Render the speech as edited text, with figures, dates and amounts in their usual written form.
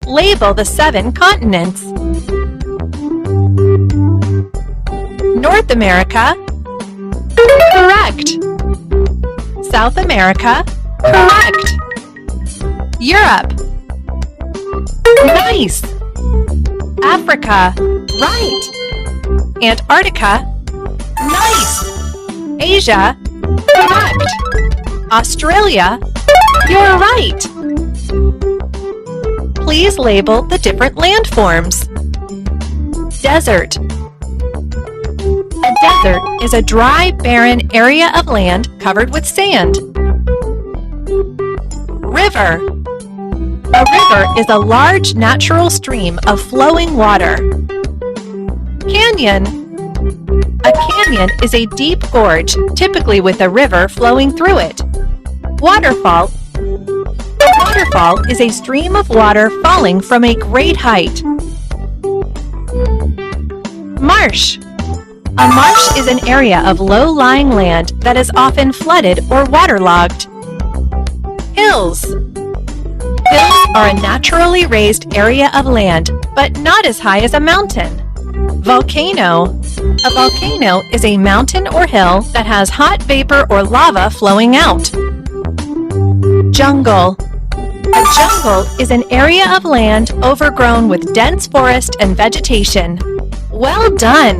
Label the 7 continents. North America. Correct. South America. Correct. Europe. Nice. Africa. Right. Antarctica. Nice. Asia. Correct. Australia. You're right. Please label the different landforms. Desert. A desert is a dry, barren area of land covered with sand. River. A river is a large natural stream of flowing water. Canyon. A canyon is a deep gorge, typically with a river flowing through it. Waterfall. A waterfall is a stream of water falling from a great height. Marsh. A marsh is an area of low-lying land that is often flooded or waterlogged. Hills. Hills are a naturally raised area of land, but not as high as a mountain. Volcano. A volcano is a mountain or hill that has hot vapor or lava flowing out. Jungle. A jungle is an area of land overgrown with dense forest and vegetation. Well done!